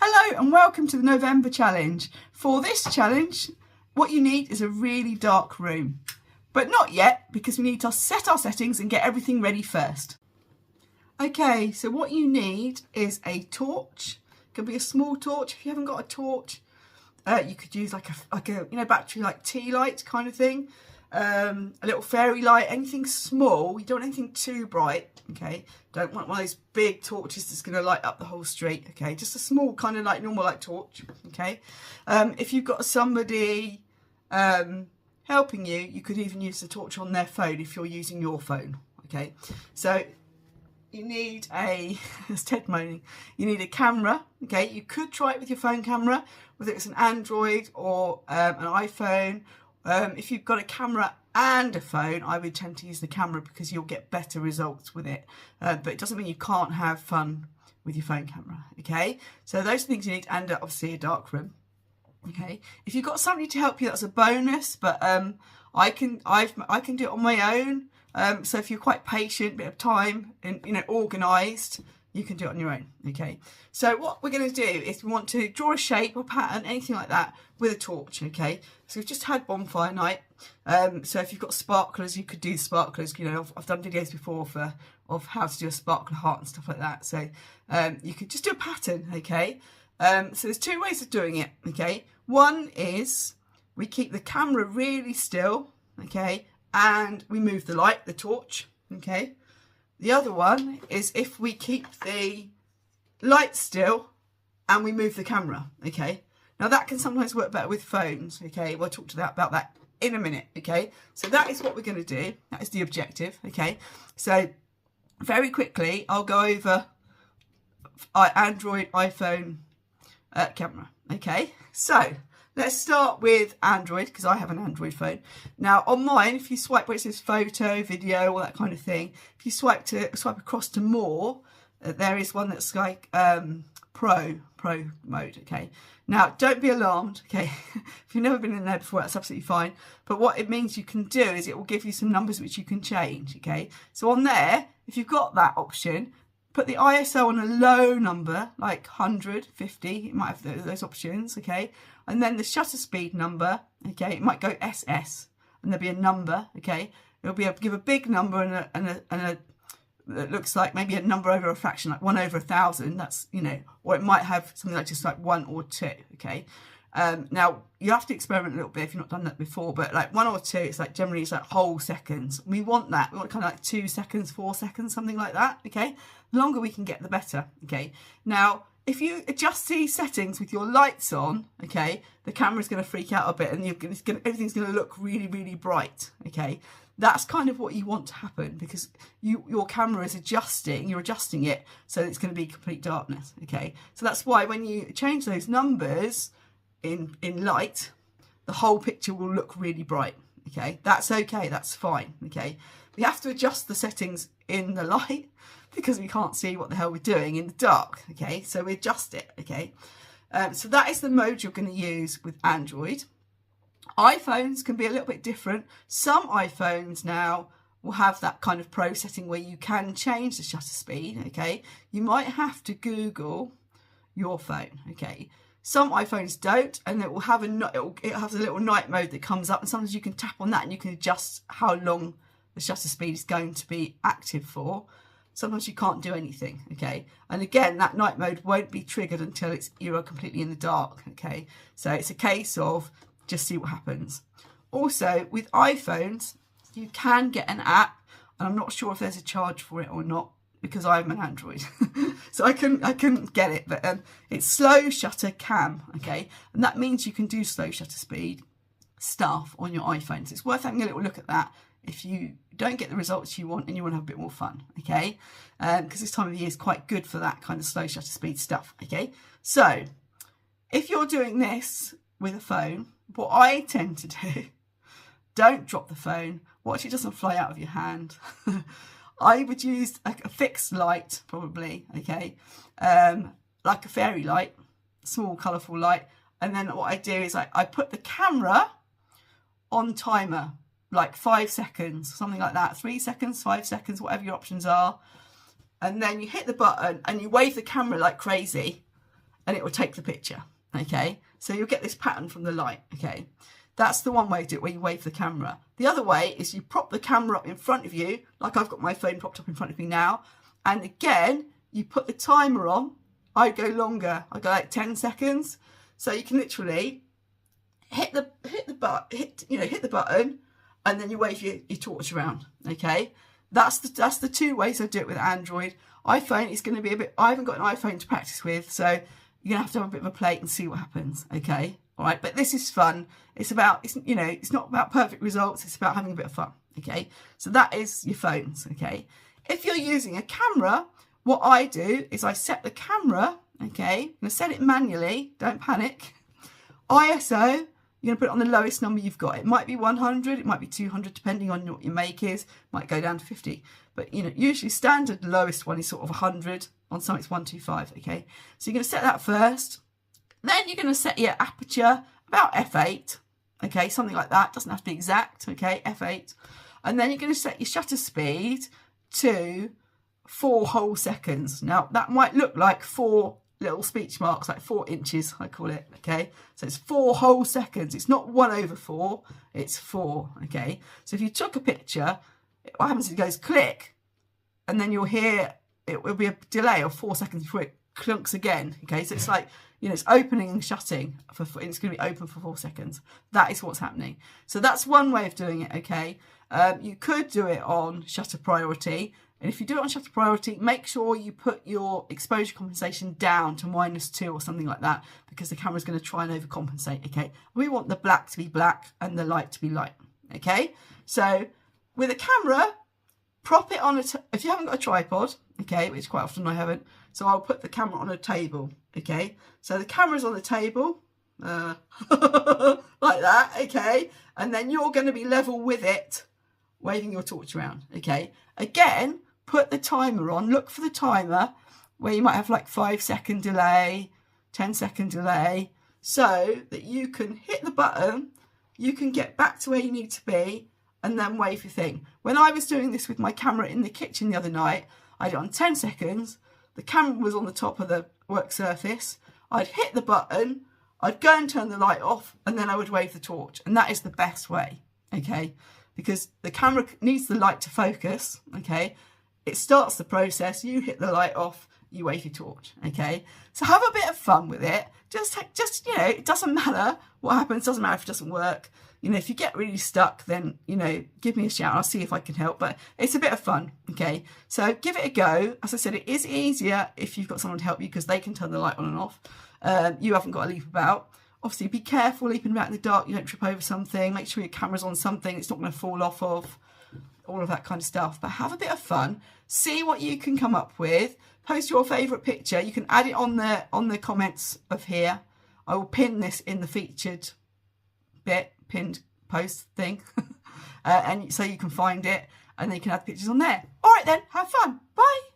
Hello and welcome to the November challenge. For this challenge, what you need is a really dark room. But not yet, because we need to set our settings and get everything ready first. Okay, so what you need is a torch. It could be a small torch. If you haven't got a torch, you could use like a battery like tea light kind of thing. A little fairy light, anything small. You don't want anything too bright, okay? Don't want one of those big torches that's going to light up the whole street, okay? Just a small kind of like normal like torch, okay? If you've got somebody helping you, you could even use the torch on their phone if you're using your phone, okay? So you need it's Ted moaning, you need a camera, okay? You could try it with your phone camera, whether it's an Android or an iPhone. If you've got a camera and a phone, I would tend to use the camera because you'll get better results with it. But it doesn't mean you can't have fun with your phone camera, okay? So those are things you need, and obviously a dark room, okay? If you've got somebody to help you, that's a bonus, but I can do it on my own. So if you're quite patient, bit of time, and organised, you can do it on your own, okay? So what we're going to do is we want to draw a shape or pattern, anything like that, with a torch, okay? So we've just had bonfire night. So if you've got sparklers, you could do sparklers. I've done videos before of how to do a sparkler heart and stuff like that. So you could just do a pattern, okay? So there's two ways of doing it, okay? One is we keep the camera really still, okay? And we move the light, the torch, okay? The other one is if we keep the light still and we move the camera, okay? Now that can sometimes work better with phones, okay? We'll talk about that in a minute, okay? So that is what we're going to do. That is the objective, okay? So very quickly, I'll go over Android, iPhone camera, okay? So let's start with Android, because I have an Android phone. Now on mine, if you swipe where it says photo, video, all that kind of thing, if you swipe across to more, there is one that's like pro mode, okay? Now don't be alarmed, okay? If you've never been in there before, that's absolutely fine. But what it means you can do is it will give you some numbers which you can change, okay? So on there, if you've got that option, put the ISO on a low number, like 100, 50, it might have those options, okay? And then the shutter speed number, okay, it might go SS, and there'll be a number, okay? It'll be able to give a big number and a that looks like maybe a number over a fraction, like 1 over 1,000, that's, or it might have something like just like 1 or 2, okay? Now, you have to experiment a little bit if you've not done that before, but like 1 or 2, it's like generally it's like whole seconds. We want that. We want kind of like 2 seconds, 4 seconds, something like that, okay? The longer we can get, the better, okay? Now, if you adjust these settings with your lights on, okay, the camera's going to freak out a bit and everything's going to look really, really bright, okay? That's kind of what you want to happen because your camera is you're adjusting it so it's going to be complete darkness, okay? So that's why when you change those numbers in light, the whole picture will look really bright, okay? That's okay, that's fine, okay? We have to adjust the settings in the light because we can't see what the hell we're doing in the dark, okay? So we adjust it, okay? So that is the mode you're going to use with Android. iPhones can be a little bit different. Some iPhones now will have that kind of pro setting where you can change the shutter speed, okay? You might have to Google your phone, okay? Some iPhones don't, and it will have it has a little night mode that comes up, and sometimes you can tap on that and you can adjust how long the shutter speed is going to be active for. Sometimes you can't do anything, okay? And again, that night mode won't be triggered until you are completely in the dark, okay? So it's a case of just see what happens. Also, with iPhones, you can get an app, and I'm not sure if there's a charge for it or not because I'm an Android, so I couldn't get it. But it's slow shutter cam, okay, and that means you can do slow shutter speed stuff on your iPhone. So it's worth having a little look at that if you don't get the results you want and you want to have a bit more fun, okay? Because this time of year is quite good for that kind of slow shutter speed stuff, okay? So if you're doing this with a phone, what I tend to do, don't drop the phone, watch it doesn't fly out of your hand. I would use a fixed light, probably, okay, like a fairy light, small colourful light, and then what I do is I put the camera on timer, like 5 seconds, something like that, 3 seconds, 5 seconds, whatever your options are, and then you hit the button and you wave the camera like crazy, and it will take the picture. Okay, so you'll get this pattern from the light. Okay, that's the one way to do it, where you wave the camera. The other way is you prop the camera up in front of you, like I've got my phone propped up in front of me now, and again you put the timer on. I go longer, I go like 10 seconds, so you can literally hit the button, and then you wave your torch around. Okay, that's the two ways I do it with Android. iPhone is going to be a bit, I haven't got an iPhone to practice with, so you're going to have a bit of a play and see what happens. Okay, all right, but this is fun. It's about, it's not about perfect results, it's about having a bit of fun. Okay, so that is your phones. Okay, if you're using a camera, what I do is I set the camera. Okay, I'm going to set it manually, don't panic. ISO, you're going to put it on the lowest number you've got. It might be 100, it might be 200, depending on what your make is. It might go down to 50. But, usually standard lowest one is sort of 100. On some it's 125, okay? So you're going to set that first. Then you're going to set your aperture about f8, okay? Something like that. Doesn't have to be exact, okay? f8. And then you're going to set your shutter speed to 4 whole seconds. Now, that might look like 4 little speech marks, like 4 inches, I call it, okay? So it's 4 whole seconds. It's not 1/4, it's 4, okay? So if you took a picture, what happens is it goes click, and then you'll hear, it will be a delay of 4 seconds before it clunks again, okay? So it's like, it's opening and shutting, and it's going to be open for 4 seconds. That is what's happening. So that's one way of doing it, okay? You could do it on shutter priority. And if you do it on shutter priority, make sure you put your exposure compensation down to -2 or something like that, because the camera's going to try and overcompensate, okay? We want the black to be black and the light to be light, okay? So with a camera, prop it on if you haven't got a tripod, okay, which quite often I haven't, so I'll put the camera on a table, okay? So the camera's on the table, like that, okay? And then you're going to be level with it, waving your torch around, okay? Again, put the timer on. Look for the timer where you might have like 5-second delay, 10-second delay, so that you can hit the button, you can get back to where you need to be, and then wave your thing. When I was doing this with my camera in the kitchen the other night, I did it on 10 seconds. The camera was on the top of the work surface. I'd hit the button, I'd go and turn the light off, and then I would wave the torch. And that is the best way, okay? Because the camera needs the light to focus, okay? It starts the process, you hit the light off, you wave your torch, okay? So have a bit of fun with it. Just it doesn't matter what happens, doesn't matter if it doesn't work. If you get really stuck, then, give me a shout. I'll see if I can help. But it's a bit of fun, okay? So give it a go. As I said, it is easier if you've got someone to help you, because they can turn the light on and off. You haven't got to leap about. Obviously, be careful leaping about in the dark. You don't trip over something. Make sure your camera's on something it's not going to fall off of. All of that kind of stuff. But have a bit of fun. See what you can come up with. Post your favourite picture. You can add it on the comments of here. I will pin this in the featured bit, pinned post thing. And so you can find it, and then you can add pictures on there. All right then, have fun. Bye.